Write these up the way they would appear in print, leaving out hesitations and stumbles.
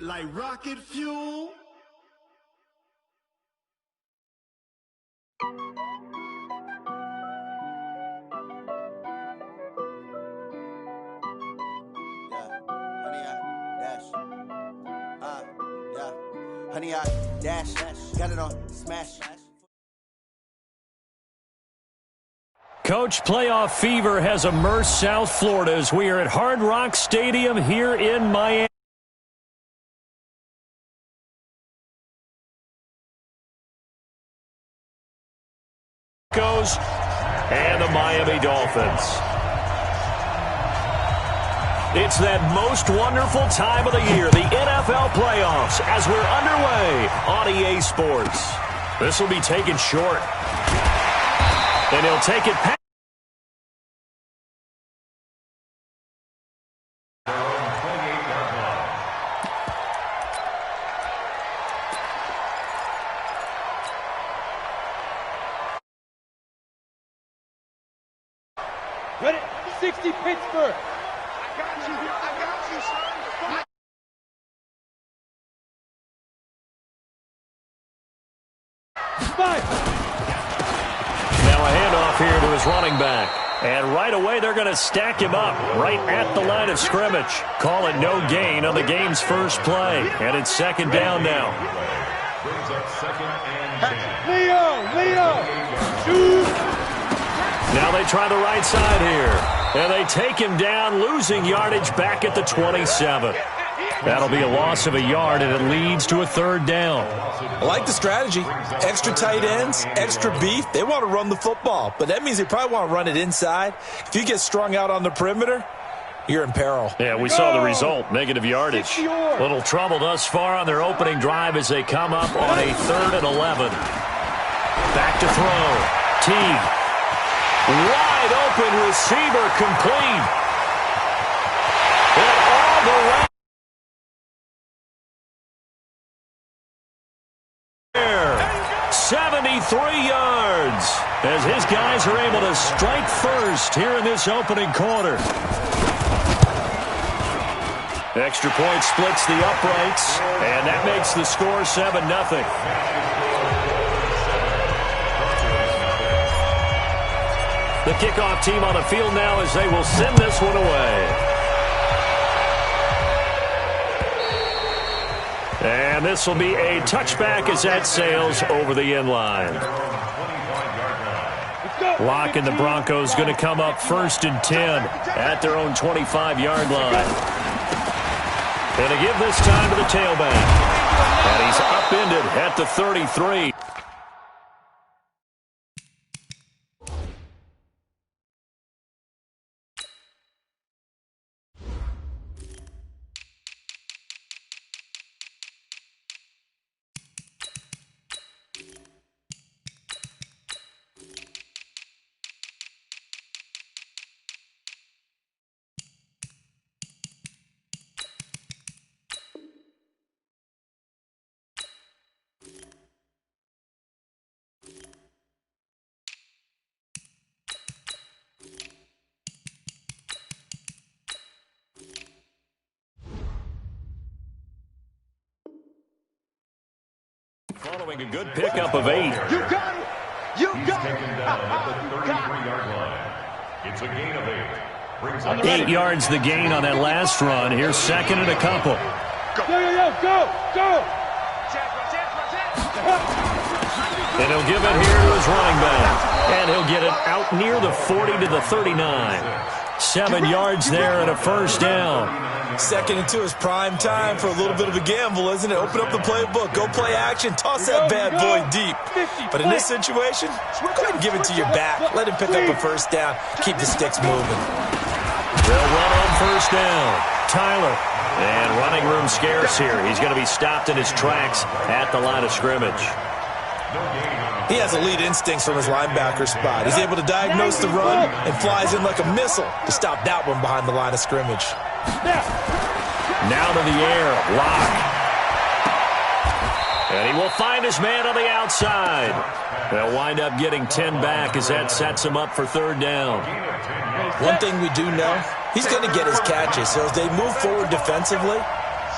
like rocket fuel. Honey, I dash, got it on smash. Coach, playoff fever has immersed South Florida as we are at Hard Rock Stadium here in Miami. And the Miami Dolphins. It's that most wonderful time of the year, the NFL playoffs, as we're underway on EA Sports. This will be taken short. And he'll take it past. Ready? 60 Pittsburgh. I got you, son. Five. Now a handoff here to his running back. And right away they're going to stack him up right at the line of scrimmage. Call it no gain on the game's first play. And it's second down now. Brings up second and 10. Leo. Shoot. Now they try the right side here. And they take him down, losing yardage back at the 27. That'll be a loss of a yard, and it leads to a third down. I like the strategy. Extra tight ends, extra beef. They want to run the football, but that means they probably want to run it inside. If you get strung out on the perimeter, you're in peril. Yeah, we saw the result, negative yardage. Little trouble thus far on their opening drive as they come up on a 3rd and 11. Back to throw. Teague. Wide open receiver complete. And all the way. 73 yards as his guys are able to strike first here in this opening quarter. Extra point splits the uprights, and that makes the score 7-0. The kickoff team on the field now as they will send this one away. And this will be a touchback as that sails over the end line. Locke and the Broncos going to come up 1st and 10 at their own 25-yard line. And to give this time to the tailback. And he's upended at the 33. Following a good pickup of 8. You got it. You got it. Taken down at the 33-yard line. It's a gain of 8. Brings up 8 yards the gain on that last run. Here's 2nd and a couple. Go. And he'll give it here to his running back. And he'll get it out near the 40 to the 39. 7 yards there and a first down. 2nd and 2 is prime time for a little bit of a gamble, isn't it? Open up the playbook, go play action, toss that bad boy deep. But in this situation, go ahead and give it to your back. Let him pick up a first down. Keep the sticks moving. They'll run on first down. Tyler. And running room scarce here. He's going to be stopped in his tracks at the line of scrimmage. He has elite instincts from his linebacker spot. He's able to diagnose the run and flies in like a missile to stop that one behind the line of scrimmage. Now to the air, Locke. And he will find his man on the outside. They'll wind up getting 10 back as that sets him up for 3rd down. One thing we do know, he's going to get his catches. So as they move forward defensively,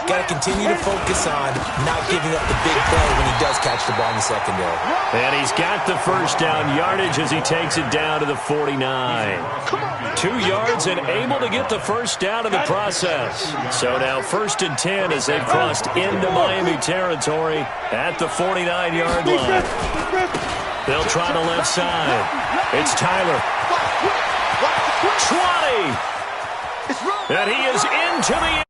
Got to continue to focus on not giving up the big play when he does catch the ball in the secondary. And he's got the first down yardage as he takes it down to the 49. 2 yards and able to get the first down in the process. So now 1st and 10 as they've crossed into Miami territory at the 49-yard line. They'll try the left side. It's Tyler. 20. And he is into the...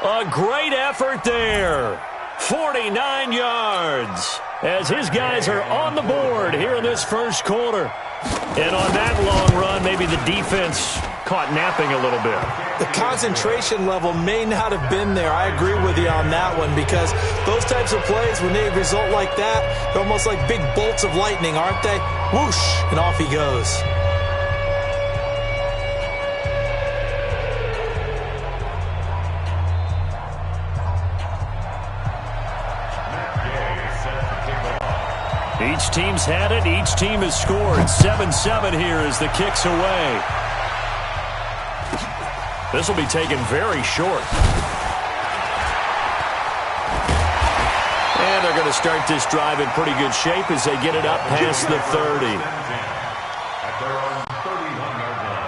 A great effort there. 49 yards as his guys are on the board here in this first quarter. And on that long run, maybe the defense caught napping a little bit. The concentration level may not have been there. I agree with you on that one because those types of plays, when they result like that, they're almost like big bolts of lightning, aren't they? Whoosh, and off he goes. Each team's had it. Each team has scored. 7-7 here as the kick's away. This will be taken very short. And they're going to start this drive in pretty good shape as they get it up past the 30. At their own 31-yard line.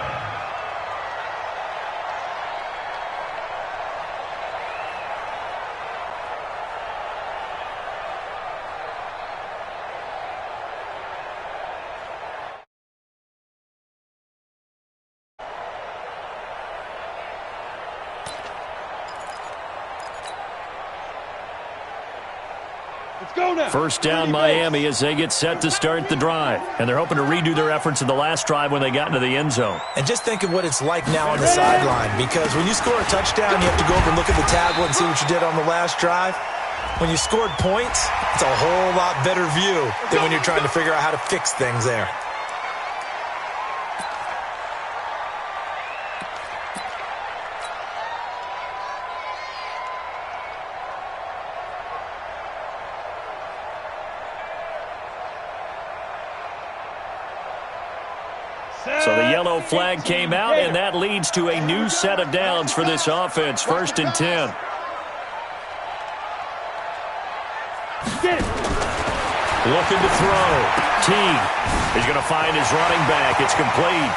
First down Miami as they get set to start the drive. And they're hoping to redo their efforts in the last drive when they got into the end zone. And just think of what it's like now on the sideline, because when you score a touchdown, you have to go over and look at the tablet and see what you did on the last drive. When you scored points, it's a whole lot better view than when you're trying to figure out how to fix things there. So the yellow flag came out, and that leads to a new set of downs for this offense. 1st and 10. Looking to throw. Teague is going to find his running back. It's complete.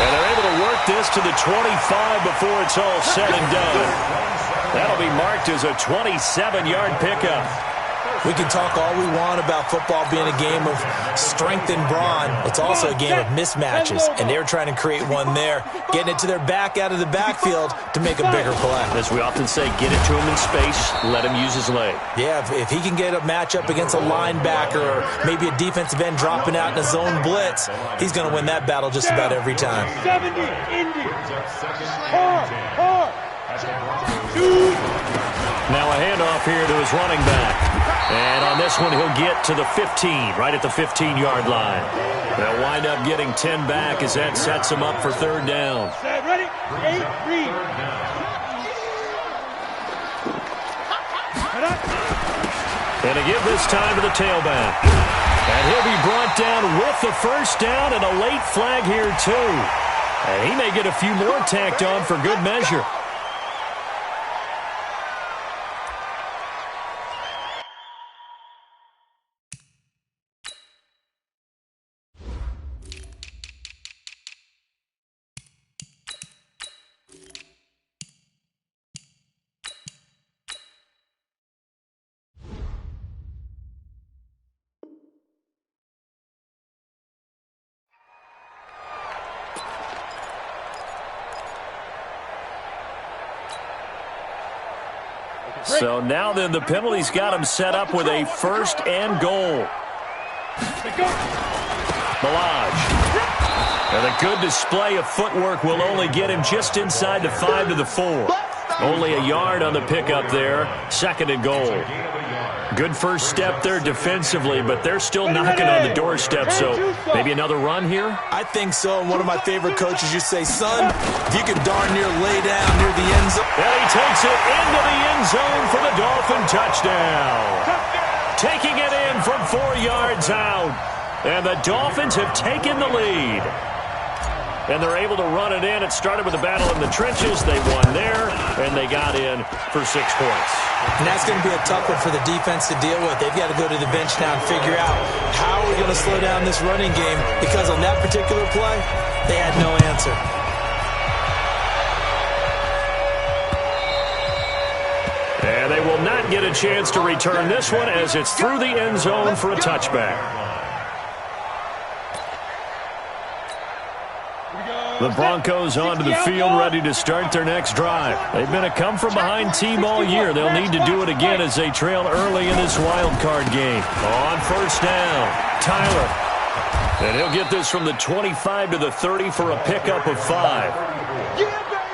And they're able to work this to the 25 before it's all said and done. That'll be marked as a 27-yard pickup. We can talk all we want about football being a game of strength and brawn. It's also a game of mismatches, and they're trying to create one there, getting it to their back out of the backfield to make a bigger play. As we often say, get it to him in space, let him use his leg. Yeah, if he can get a matchup against a linebacker or maybe a defensive end dropping out in a zone blitz, he's going to win that battle just about every time. 70, Indy. Hard. Now a handoff here to his running back. And on this one, he'll get to the 15, right at the 15-yard line. They'll wind up getting 10 back as that sets him up for 3rd down. Set, ready? 8, read. And to give this time to the tailback. And he'll be brought down with the first down and a late flag here, too. And he may get a few more tacked on for good measure. So now then the penalty's got him set up with a 1st and goal. Malage. And a good display of footwork will only get him just inside the 5 to the 4. Only a yard on the pickup there. 2nd and goal. Good first step there defensively, but they're still knocking on the doorstep, so maybe another run here? I think so. And one of my favorite coaches used to say, son, if you can darn near lay down near the end zone. And he takes it into the end zone for the Dolphin touchdown. Taking it in from 4 yards out. And the Dolphins have taken the lead. and they're able to run it in. It started with a battle in the trenches. They won there, and they got in for 6 points. And that's going to be a tough one for the defense to deal with. They've got to go to the bench now and figure out how we're going to slow down this running game, because on that particular play, they had no answer. And they will not get a chance to return this one as it's through the end zone for a touchback. The Broncos onto the field, ready to start their next drive. They've been a come-from-behind team all year. They'll need to do it again as they trail early in this wild card game. On first down, Tyler. And he'll get this from the 25 to the 30 for a pickup of 5.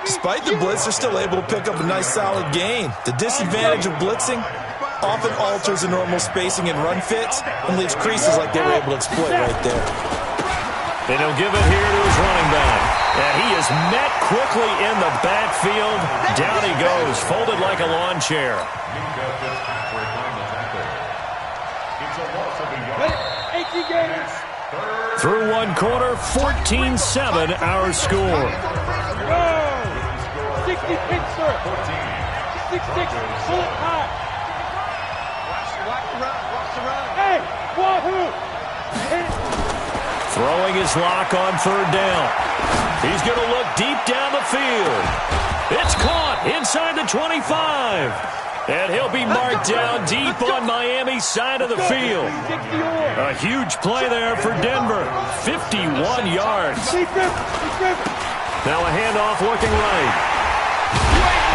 Despite the blitz, they're still able to pick up a nice, solid gain. The disadvantage of blitzing often alters the normal spacing and run fits and leaves creases like they were able to exploit right there. And he'll give it here to his running back. And he is met quickly in the backfield. Down he goes, folded like a lawn chair. Through one quarter, 14-7 our score. 60 pitch, sir. 6-6, pull it high. Watch the run. Hey, wahoo! Throwing his lock on third down. He's going to look deep down the field. It's caught inside the 25. And he'll be marked down deep on Miami's side of the field. A huge play there for Denver. 51 yards. Now a handoff looking right.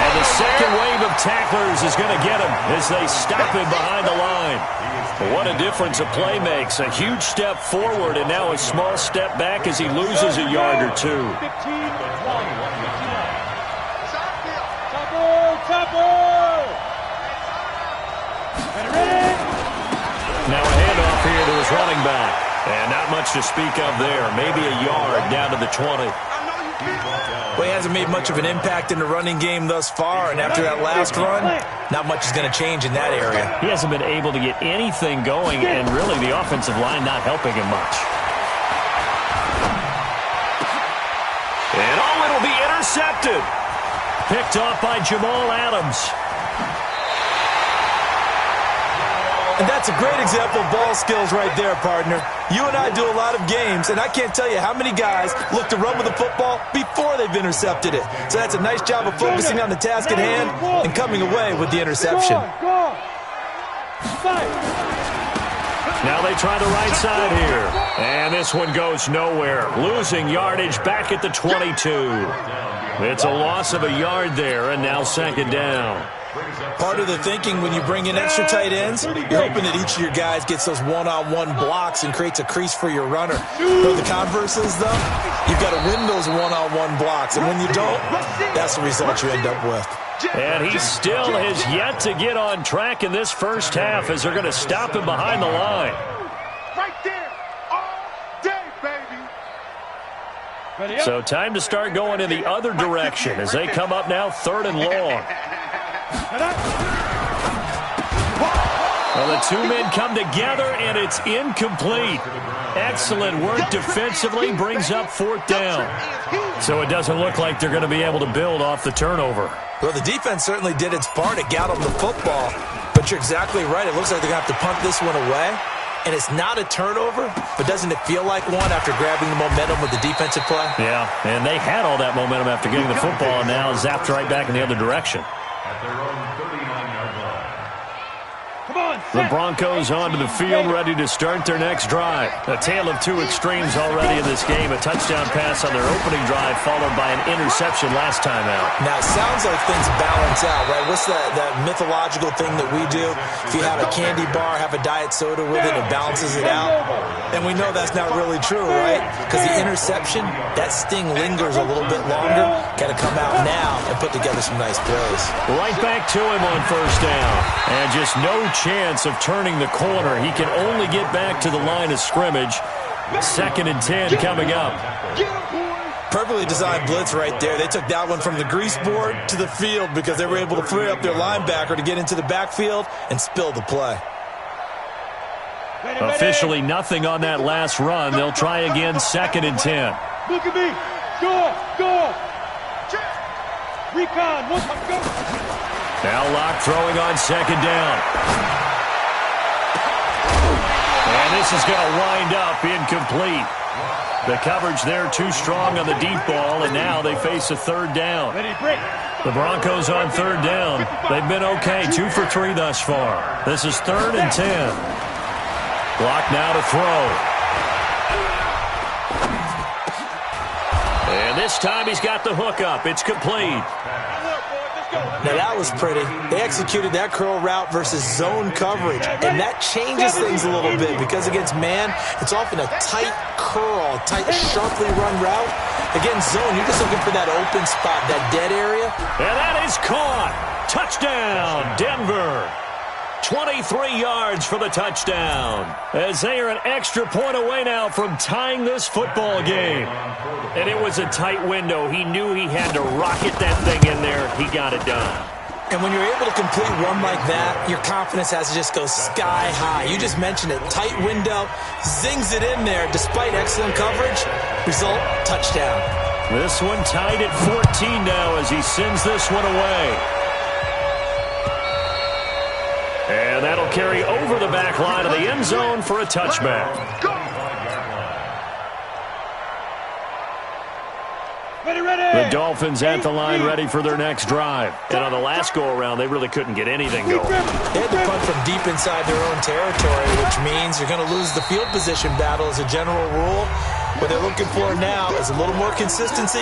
And the second wave of tacklers is going to get him as they stop him behind the line. What a difference a play makes. A huge step forward and now a small step back as he loses a yard or two. Now a handoff here to his running back. And not much to speak of there. Maybe a yard down to the 20. Well, he hasn't made much of an impact in the running game thus far, and after that last run, not much is going to change in that area. He hasn't been able to get anything going, and really the offensive line not helping him much. And it'll be intercepted. Picked off by Jamal Adams. And that's a great example of ball skills right there, partner. You and I do a lot of games, and I can't tell you how many guys look to run with the football before they've intercepted it. So that's a nice job of focusing on the task at hand and coming away with the interception. Now they try the right side here. And this one goes nowhere. Losing yardage back at the 22. It's a loss of a yard there, and now second down. Part of the thinking when you bring in extra tight ends, you're hoping that each of your guys gets those one-on-one blocks and creates a crease for your runner. But the converse is, though, you've got to win those one-on-one blocks. And when you don't, that's the result you end up with. And he still has yet to get on track in this first half as they're going to stop him behind the line. Right there. All day, baby. So time to start going in the other direction as they come up now third and long. Well, the two men come together, and it's incomplete. Excellent work defensively, brings up fourth down. So it doesn't look like they're going to be able to build off the turnover. Well, the defense certainly did its part. It got them the football. But you're exactly right. It looks like they're going to have to punt this one away. And it's not a turnover, but doesn't it feel like one after grabbing the momentum with the defensive play? Yeah, and they had all that momentum after getting the football, and now zapped right back in the other direction. The Broncos onto the field, ready to start their next drive. A tale of two extremes already in this game. A touchdown pass on their opening drive, followed by an interception last time out. Now, it sounds like things balance out, right? What's that mythological thing that we do? If you have a candy bar, have a diet soda with it, it balances it out. And we know that's not really true, right? Because the interception, that sting lingers a little bit longer. Got to come out now and put together some nice plays. Right back to him on first down. And just no chance of turning the corner. He can only get back to the line of scrimmage. 2nd and 10 coming up. Perfectly designed blitz right there. They took that one from the grease board to the field because they were able to free up their linebacker to get into the backfield and spill the play. Officially nothing on that last run. They'll try again 2nd and 10. Look at me. Go. Recon. Go. Now Locke throwing on second down. And this is going to wind up incomplete. The coverage there too strong on the deep ball, and now they face a third down. The Broncos on third down. They've been okay, 2 for 3 thus far. This is 3rd and 10. Locke now to throw. And this time he's got the hook up. It's complete. Now that was pretty. They executed that curl route versus zone coverage, and that changes things a little bit because against man, it's often a tight curl, tight, sharply run route. Against zone, you're just looking for that open spot, that dead area. And that is caught. Touchdown, Denver. 23 yards for the touchdown, as they are an extra point away now from tying this football game. And it was a tight window. He knew he had to rocket that thing in there. He got it done. And when you're able to complete one like that, your confidence has to just go sky high. You just mentioned it. Tight window, zings it in there despite excellent coverage. Result, touchdown. This one tied at 14 now as he sends this one away. And that'll carry over the back line of the end zone for a touchback. The Dolphins at the line ready for their next drive. And on the last go-around, they really couldn't get anything going. They had to punt from deep inside their own territory, which means you're going to lose the field position battle as a general rule. What they're looking for now is a little more consistency,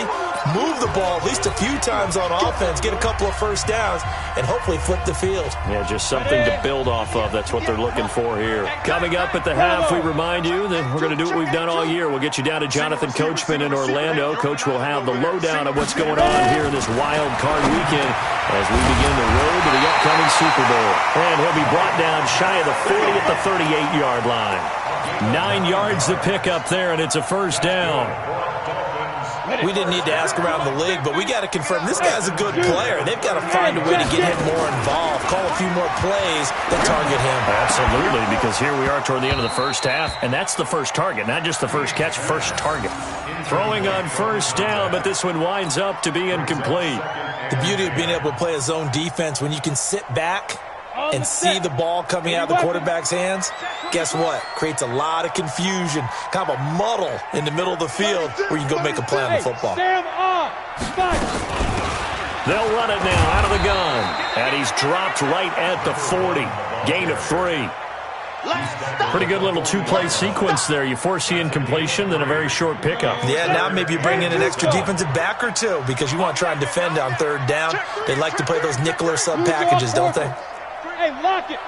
move the ball at least a few times on offense, get a couple of first downs, and hopefully flip the field. Yeah, just something to build off of. That's what they're looking for here. Coming up at the half, we remind you that we're going to do what we've done all year. We'll get you down to Jonathan Coachman in Orlando. Coach will have the lowdown of what's going on here in this wild card weekend as we begin the road to the upcoming Super Bowl. And he'll be brought down shy of the 40 at the 38-yard line. 9 yards to pick up there, and it's a first down. We didn't need to ask around the league, but we got to confirm this guy's a good player. They've got to find a way to get him more involved, call a few more plays that target him. Absolutely, because here we are toward the end of the first half, and that's the first target, not just the first catch, first target. Throwing on first down, but this one winds up to be incomplete. The beauty of being able to play a zone defense when you can sit back and see the ball coming out of the quarterback's hands, guess what? Creates a lot of confusion, kind of a muddle in the middle of the field where you can go make a play on the football. They'll run it now out of the gun, and he's dropped right at the 40. Gain of 3. Pretty good little two-play sequence there. You force the incompletion, then a very short pickup. Yeah, now maybe you bring in an extra defensive back or two because you want to try and defend on third down. They like to play those nickel or sub packages, don't they? Hey, lock it.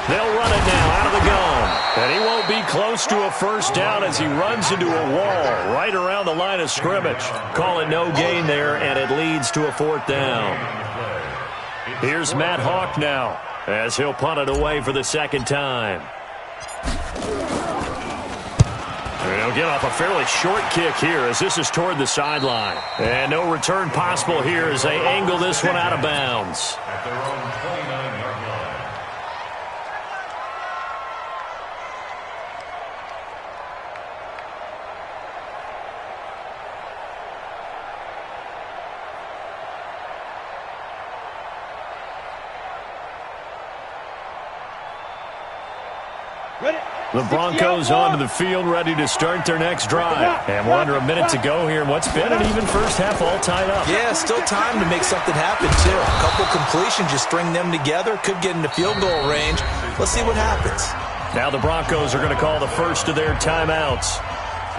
They'll run it now out of the gun. And he won't be close to a first down as he runs into a wall right around the line of scrimmage. Call it no gain there, and it leads to a fourth down. Here's Matt Hawk now as he'll punt it away for the second time. He'll get off a fairly short kick here as this is toward the sideline. And no return possible here as they angle this one out of bounds. At their own 29-yard line. The Broncos onto the field, ready to start their next drive. And we're under a minute to go here in what's been an even first half all tied up. Yeah, still time to make something happen, too. A couple completions, just string them together. Could get into field goal range. Let's see what happens. Now the Broncos are going to call the first of their timeouts,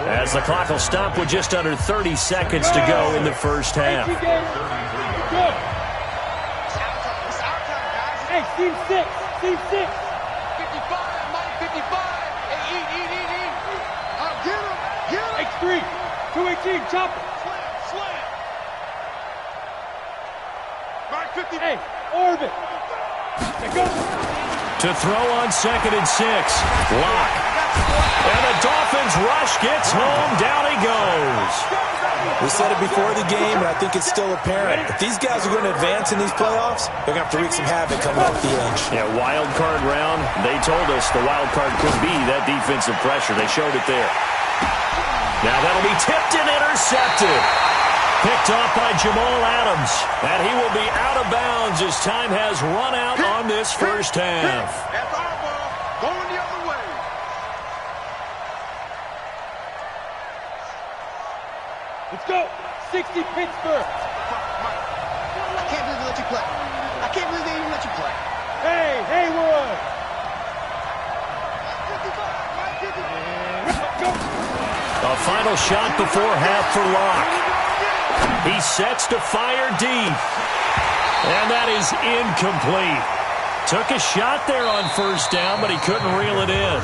as the clock will stop with just under 30 seconds to go in the first half. Hey, team 6. Team 6. 3, 218, chopper. Slam. Mark 50. Hey, orbit. To throw on 2nd and 6. Lock. And the Dolphins rush gets home. Down he goes. We said it before the game, and I think it's still apparent. If these guys are going to advance in these playoffs, they're going to have to wreak some havoc coming off the edge. Yeah, wild card round. They told us the wild card could be that defensive pressure. They showed it there. Now that'll be tipped and intercepted. Picked off by Jamal Adams. And he will be out of bounds as time has run out on this first half. That's our ball. Going the other way. Let's go. 60 Pittsburgh. I can't believe they let you play. I can't believe they even let you play. Hey, Haywood. A final shot before half for Locke. He sets to fire deep. And that is incomplete. Took a shot there on first down, but he couldn't reel it in.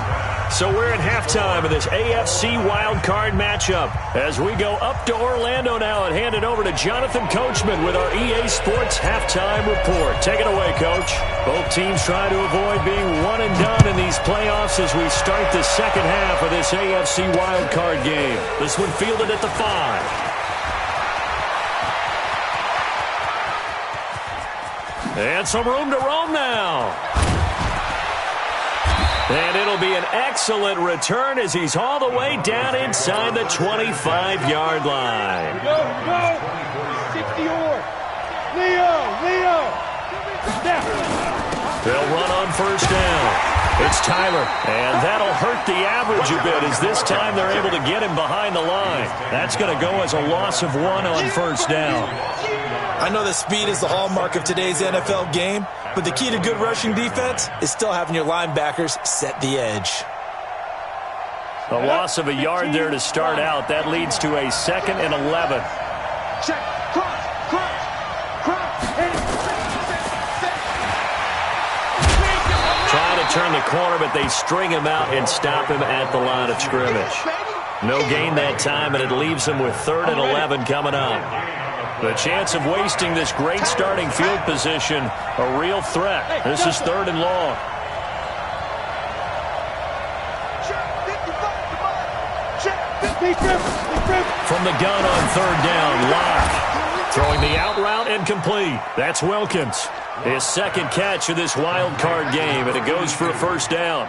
So we're at halftime of this AFC Wildcard matchup as we go up to Orlando now and hand it over to Jonathan Coachman with our EA Sports Halftime Report. Take it away, Coach. Both teams try to avoid being one and done in these playoffs as we start the second half of this AFC Wildcard game. This one fielded at the 5. And some room to roam now. And it'll be an excellent return as he's all the way down inside the 25-yard line. Go. 60 or. Leo. Snap. They'll run on first down. It's Tyler, and that'll hurt the average a bit as this time they're able to get him behind the line. That's going to go as a loss of 1 on first down. I know that speed is the hallmark of today's NFL game, but the key to good rushing defense is still having your linebackers set the edge. A loss of a yard there to start out. That leads to a 2nd and 11. Check. Cross. Trying to turn the corner, but they string him out and stop him at the line of scrimmage. No gain that time, and it leaves him with 3rd and 11 coming up. The chance of wasting this great starting field position, a real threat. This is 3rd and long. From the gun on 3rd down, Locke throwing the out route and complete. That's Wilkins. His 2nd catch of this wild card game, and it goes for a first down.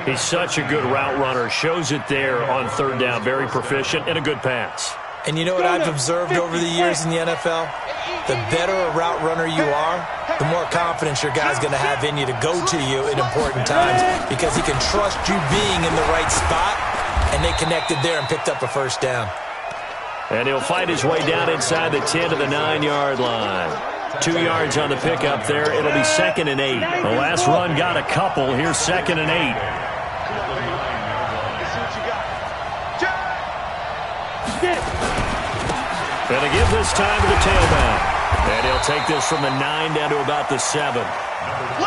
He's such a good route runner. Shows it there on 3rd down. Very proficient and a good pass. And you know what I've observed over the years in the NFL? The better a route runner you are, the more confidence your guy's going to have in you to go to you in important times because he can trust you being in the right spot, and they connected there and picked up a first down. And he'll fight his way down inside the 10 to the 9-yard line. 2 yards on the pickup there. It'll be 2nd and 8. The last run got a couple. Here's 2nd and 8. Gonna give this time to the tailback. And he'll take this from the 9 down to about the 7.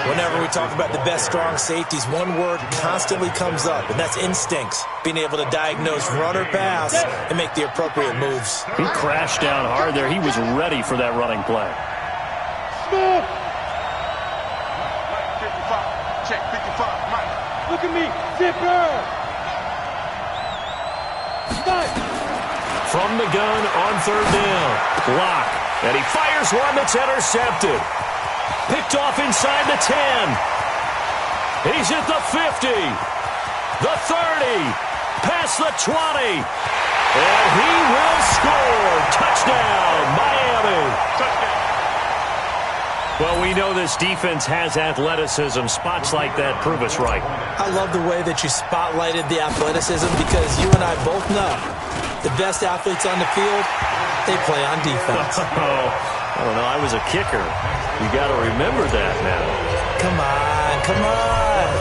Whenever we talk about the best strong safeties, one word constantly comes up, and that's instincts. Being able to diagnose run or pass and make the appropriate moves. He crashed down hard there. He was ready for that running play. Check 55, Mike. Look at me. Zipper. Stop. From the gun on 3rd down. Locke. And he fires one that's intercepted. Picked off inside the 10. He's at the 50. The 30. Past the 20. And he will score. Touchdown, Miami. Touchdown. Well, we know this defense has athleticism. Spots like that prove us right. I love the way that you spotlighted the athleticism because you and I both know the best athletes on the field, they play on defense. I don't know. I was a kicker. You got to remember that now. Come on.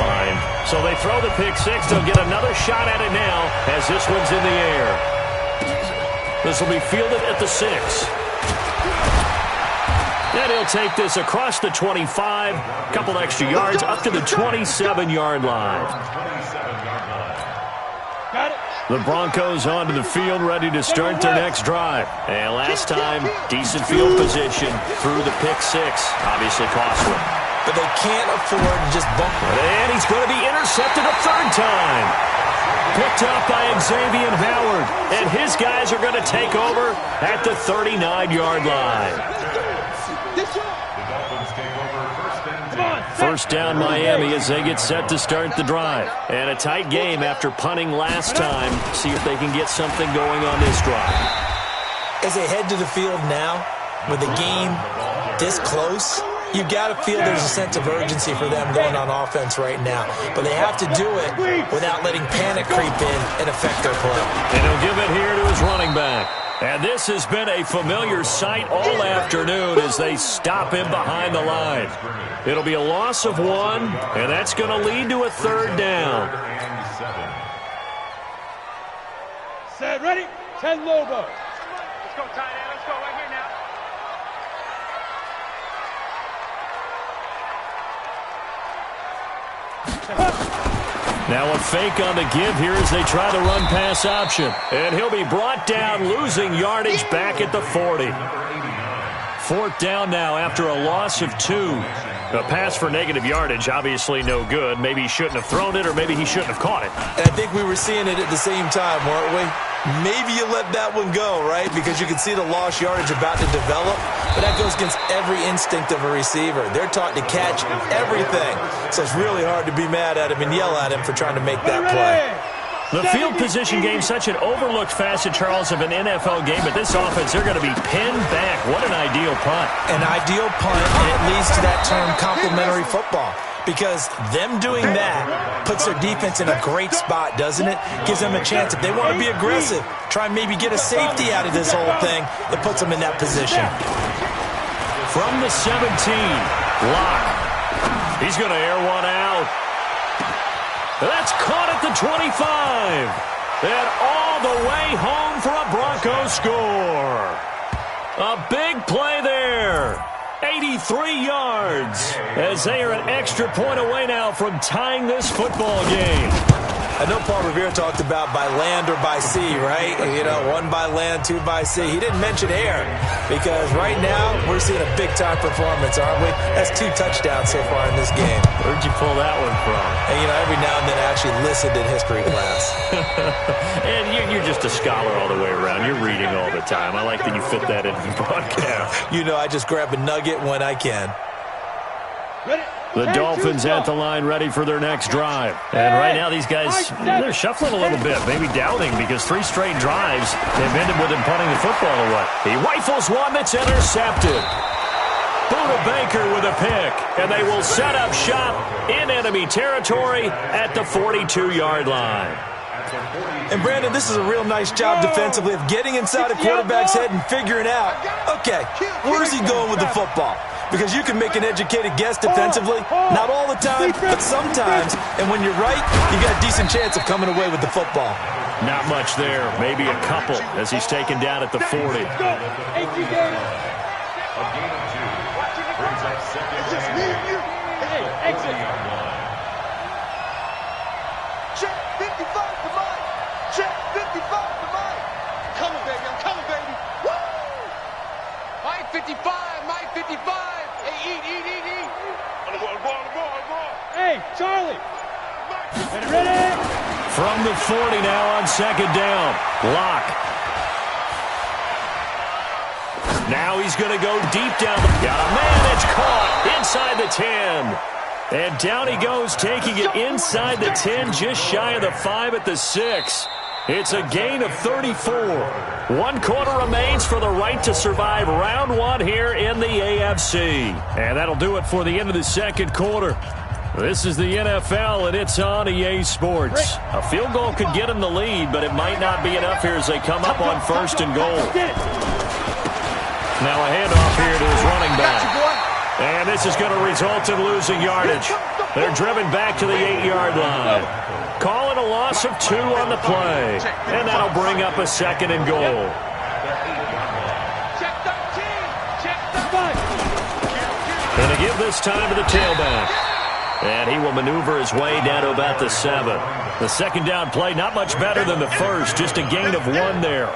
Fine. So they throw the pick six. They'll get another shot at it now as this one's in the air. This will be fielded at the 6. And he'll take this across the 25, a couple extra yards, up to the 27-yard line. Got it. The Broncos onto the field, ready to start their next drive. And last time, decent field position through the pick six. Obviously costly. But they can't afford to just bump it. And he's going to be intercepted a 3rd time. Picked up by Xavier Howard. And his guys are going to take over at the 39-yard line. The Dolphins take over first First down Miami as they get set to start the drive. And a tight game after punting last time. See if they can get something going on this drive. As they head to the field now, with the game this close, you got to feel there's a sense of urgency for them going on offense right now. But they have to do it without letting panic creep in and affect their play. And he'll give it here to his running back. And this has been a familiar sight all afternoon as they stop him behind the line. It'll be a loss of 1, and that's going to lead to a 3rd down. Set, ready? 10 Lobo. Let's go, tight end. Let's go right here now. Now a fake on the give here as they try the run-pass option. And he'll be brought down, losing yardage back at the 40. 4th down now after a loss of 2. A pass for negative yardage, obviously no good. Maybe he shouldn't have thrown it, or maybe he shouldn't have caught it. And I think we were seeing it at the same time, weren't we? Maybe you let that one go, right? Because you can see the lost yardage about to develop. But that goes against every instinct of a receiver. They're taught to catch everything. So it's really hard to be mad at him and yell at him for trying to make that play. The field position game, such an overlooked facet, Charles, of an NFL game. But this offense, they're going to be pinned back. What an ideal punt. An ideal punt, and it leads to that term complementary football. Because them doing that puts their defense in a great spot, doesn't it? Gives them a chance, if they want to be aggressive, try and maybe get a safety out of this whole thing, that puts them in that position. From the 17, Locke. He's going to air one out. That's caught at the 25. And all the way home for a Broncos score. A big play there. 83 yards as they are an extra point away now from tying this football game. I know Paul Revere talked about by land or by sea, right? You know, 1 by land, 2 by sea. He didn't mention air because right now we're seeing a big-time performance, aren't we? That's 2 touchdowns so far in this game. Where'd you pull that one from? And, you know, every now and then I actually listened in history class. And you're just a scholar all the way around. You're reading all the time. I like that you fit that into the broadcast. You know, I just grab a nugget when I can. The Dolphins at the line ready for their next drive. And right now these guys, they're shuffling a little bit, maybe doubting because 3 straight drives have ended with him punting the football away. He rifles one that's intercepted. Buda Baker with a pick, and they will set up shop in enemy territory at the 42-yard line. And, Brandon, this is a real nice job defensively of getting inside a quarterback's head and figuring out, okay, where's he going with the football? Because you can make an educated guess defensively, not all the time, but sometimes. And when you're right, you got a decent chance of coming away with the football. Not much there, maybe a couple as he's taken down at the 40. A gain of 2 brings up second and 8. Check 55 to mine. Check 55 to mine. Coming, baby. I'm coming, baby. Woo! Mike 55. Mike 55. Hey, eat. On the ball. Hey, Charlie. Ready? From the 40 now on second down. Locke. Now he's going to go deep down. Got a man. It's caught inside the 10. And down he goes, taking it inside the 10, just shy of the 5 at the 6. It's a gain of 34. 1 quarter remains for the right to survive round 1 here in the AFC. And that'll do it for the end of the second quarter. This is the NFL, and it's on EA Sports. A field goal could get him the lead, but it might not be enough here as they come up on 1st and goal. Now a handoff here to his running back. And this is going to result in losing yardage. They're driven back to the 8-yard line. Call it a loss of 2 on the play. And that'll bring up a 2nd and goal. And to give this time to the tailback. And he will maneuver his way down to about the 7. The second down play, not much better than the first. Just a gain of 1 there.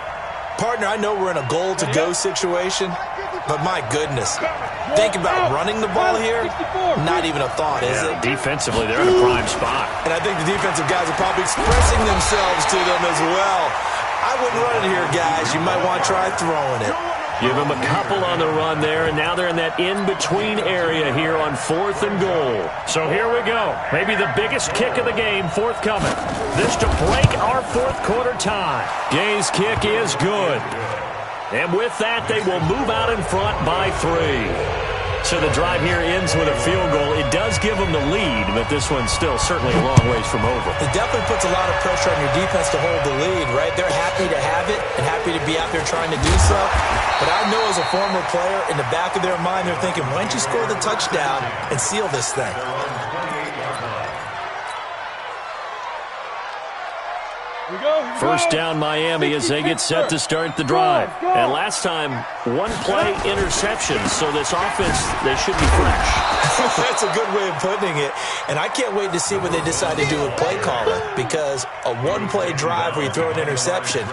Partner, I know we're in a goal-to-go situation, but my goodness. Think about running the ball here. Not even a thought, is it? Defensively, they're in a prime spot. And I think the defensive guys are probably expressing themselves to them as well. I wouldn't run it here, guys. You might want to try throwing it. Give them a couple on the run there, and now they're in that in-between area here on 4th and goal. So here we go. Maybe the biggest kick of the game forthcoming. This to break our 4th quarter tie. Gay's kick is good. And with that, they will move out in front by 3. So the drive here ends with a field goal. It does give them the lead, but this one's still certainly a long ways from over. It definitely puts a lot of pressure on your defense to hold the lead, right? They're happy to have it and happy to be out there trying to do so. But I know as a former player, in the back of their mind, they're thinking, why don't you score the touchdown and seal this thing? First down Miami as they get set to start the drive. And last time, 1-play interception. So this offense, they should be fresh. That's a good way of putting it. And I can't wait to see what they decide to do with play calling, because a 1-play drive where you throw an interception,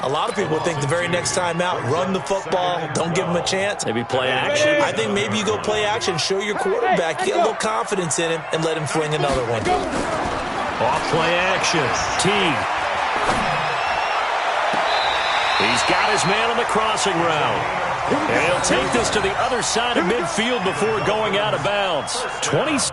a lot of people think the very next time out, run the football, don't give them a chance. Maybe play action. I think maybe you go play action, show your quarterback, get a little confidence in him, and let him fling another one. Off play action. Teague. He's got his man on the crossing route. And he'll take this to the other side of midfield before going out of bounds. 27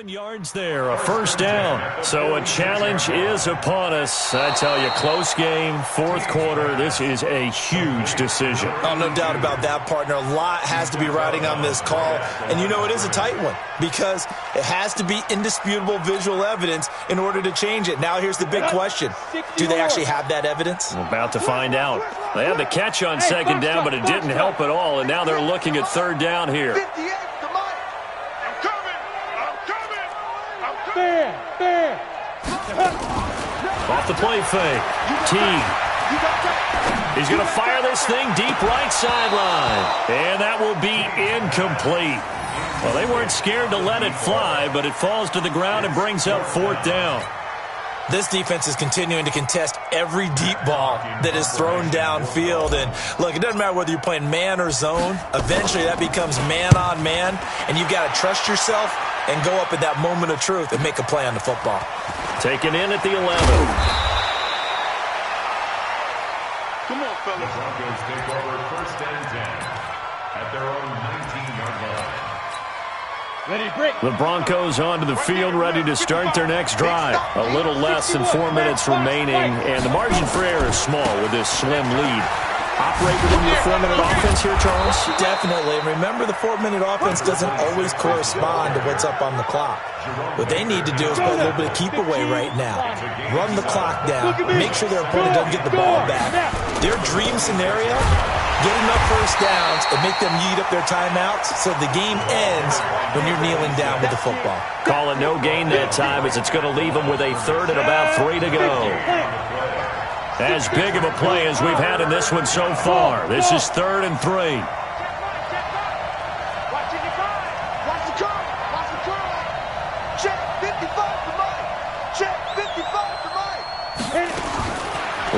yards there, a first down. So a challenge is upon us. I tell you, close game, 4th quarter. This is a huge decision. Oh, no doubt about that, partner. A lot has to be riding on this call. And you know it is a tight one because it has to be indisputable visual evidence in order to change it. Now here's the big question. Do they actually have that evidence? We're about to find out. They had the catch on 2nd down, but it didn't help at all. And now they're looking at 3rd down here. Off the play fake. Teague. He's going to fire this thing deep right sideline. And that will be incomplete. Well, they weren't scared to let it fly, but it falls to the ground and brings up 4th down. This defense is continuing to contest every deep ball that is thrown downfield. And, look, it doesn't matter whether you're playing man or zone. Eventually, that becomes man-on-man, and you've got to trust yourself and go up at that moment of truth and make a play on the football. Taken in at the 11. Come on, fellas. The Broncos take over 1st and 10 at their own 19-yard line. Ready, break. The Broncos onto the field, ready to start their next drive. A little less than 4 minutes remaining, and the margin for error is small with this slim lead. Operate within your 4-minute offense here, Charles? Definitely. And remember, the 4-minute offense doesn't always correspond to what's up on the clock. What they need to do is play a little bit of keep away right now. Run the clock down. Make sure their opponent doesn't get the ball back. Their dream scenario, get enough first downs and make them yeet up their timeouts so the game ends when you're kneeling down with the football. Call it no gain that time as it's going to leave them with a 3rd and about 3 to go. As big of a play as we've had in this one so far. This is 3rd and 3. Watch the curl. Watch the curl. Check 55 to Mike. Check 55 to Mike.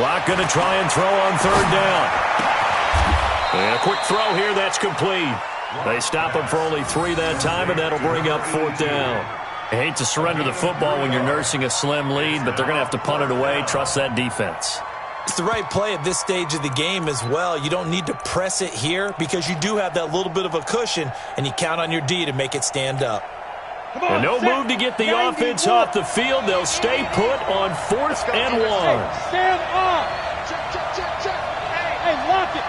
Locke going to try and throw on 3rd down. And a quick throw here, that's complete. They stop him for only 3 that time, and that'll bring up 4th down. I hate to surrender the football when you're nursing a slim lead, but they're going to have to punt it away. Trust that defense. It's the right play at this stage of the game as well. You don't need to press it here because you do have that little bit of a cushion, and you count on your D to make it stand up. And no move to get the offense off the field. They'll stay put on 4th and 1. Stand up. Check. Hey, lock it.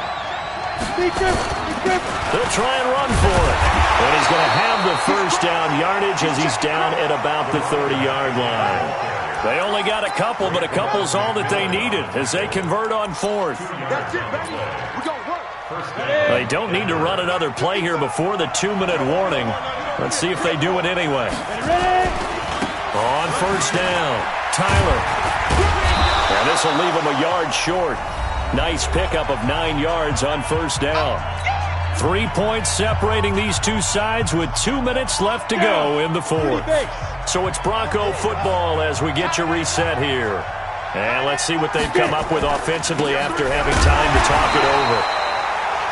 They'll try and run for it. And he's going to have the first down yardage as he's down at about the 30-yard line. They only got a couple, but a couple's all that they needed as they convert on 4th. That's it, baby. We're going to work. They don't need to run another play here before the 2-minute warning. Let's see if they do it anyway. On 1st down, Tyler. And this will leave him a yard short. Nice pickup of 9 yards on 1st down. 3 points separating these two sides with 2 minutes left to go in the 4th. So it's Bronco football as we get you reset here. And let's see what they've come up with offensively after having time to talk it over.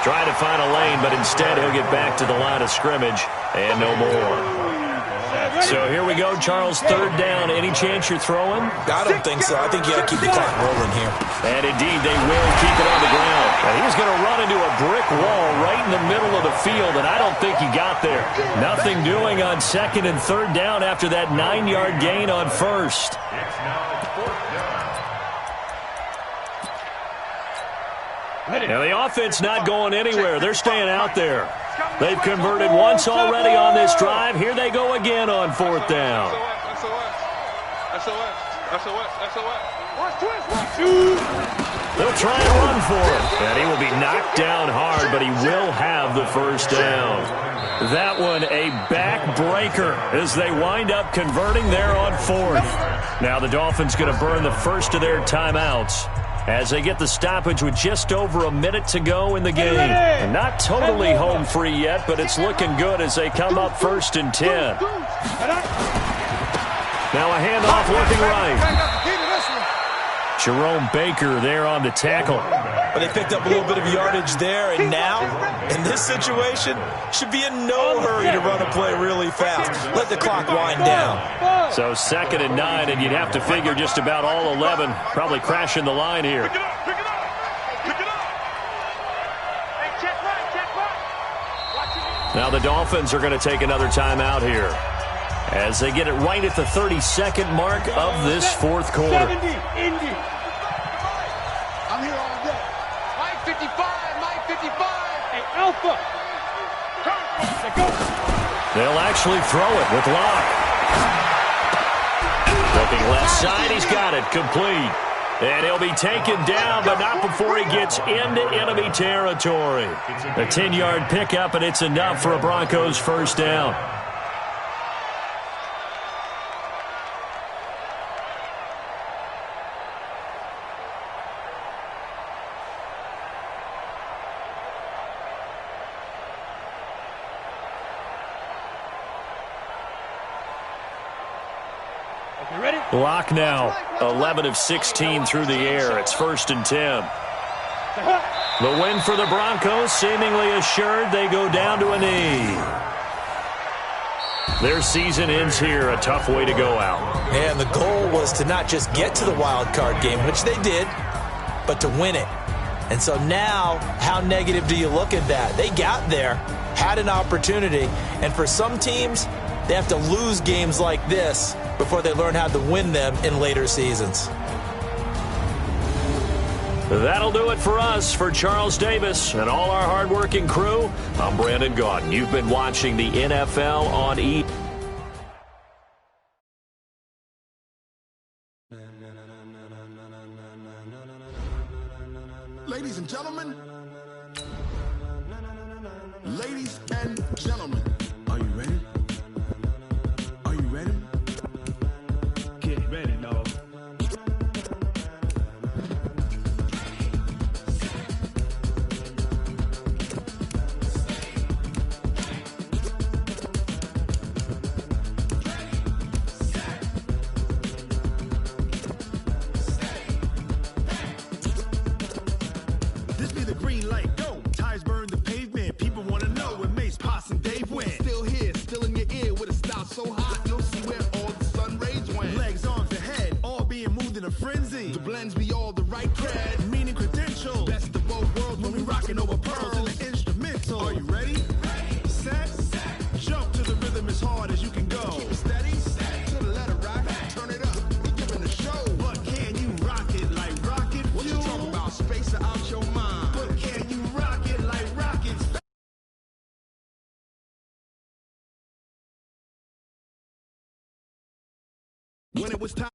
Trying to find a lane, but instead he'll get back to the line of scrimmage and no more. So here we go, Charles, third down. Any chance you're throwing? I don't think so. I think you got to keep the clock rolling here. And indeed, they will keep it on the ground. And he's going to run into a brick wall right in the middle of the field, and I don't think he got there. Nothing doing on second and third down after that 9-yard gain on first. It's now fourth down. Now, the offense not going anywhere. They're staying out there. They've converted once already on this drive. Here they go again on fourth down. They'll try and run for him. And he will be knocked down hard, but he will have the first down. That one a backbreaker as they wind up converting there on fourth. Now the Dolphins going to burn the first of their timeouts as they get the stoppage with just over a minute to go in the game. And not totally home free yet, but it's looking good as they come up 1st and 10. Now a handoff looking right. Jerome Baker there on the tackle. But they picked up a little bit of yardage there, and now, in this situation, should be in no hurry to run a play really fast. Let the clock wind down. So 2nd and 9, and you'd have to figure just about all 11 probably crashing the line here. Pick it up, pick it up, pick it up. Hey, check right. Now the Dolphins are going to take another timeout here as they get it right at the 32nd mark of this fourth quarter. I'm here all day. Mike 55, Mike 55. Hey, Alpha. They'll actually throw it with Locke. Looking left side, he's got it, complete. And he'll be taken down, but not before he gets into enemy territory. A 10-yard pickup, and it's enough for a Broncos first down. Locke now, 11 of 16 through the air. It's 1st and 10. The win for the Broncos seemingly assured. They go down to a knee. Their season ends here. A tough way to go out. And the goal was to not just get to the wild card game, which they did, but to win it. And so now, how negative do you look at that? They got there, had an opportunity, and for some teams, they have to lose games like this before they learn how to win them in later seasons. That'll do it for us. For Charles Davis and all our hardworking crew, I'm Brandon Gaudin. You've been watching the NFL on E. Ladies and gentlemen, ladies and gentlemen, are you ready? Are you ready? Get ready, dog. This be the green light, go. Tires burn the pavement. People want to know where Mace, Poss, and Dave went. Still here, still in your ear with a style so hot, you'll see where all the sun rays went. Legs, arms, and head, all being moved in a frenzy. The blends be all the right cred, meaning credentials. Best of both worlds when we rocking over pearls in the instrumental. Are you ready? Ready. Set. Jump to the rhythm as hard as you can go. Keep it steady. To the letter rock. Turn it up. Be giving the show. But can you rock it like rocket fuel? What you talking about? Space out your mind. But can you rock it like rockets? When it was time.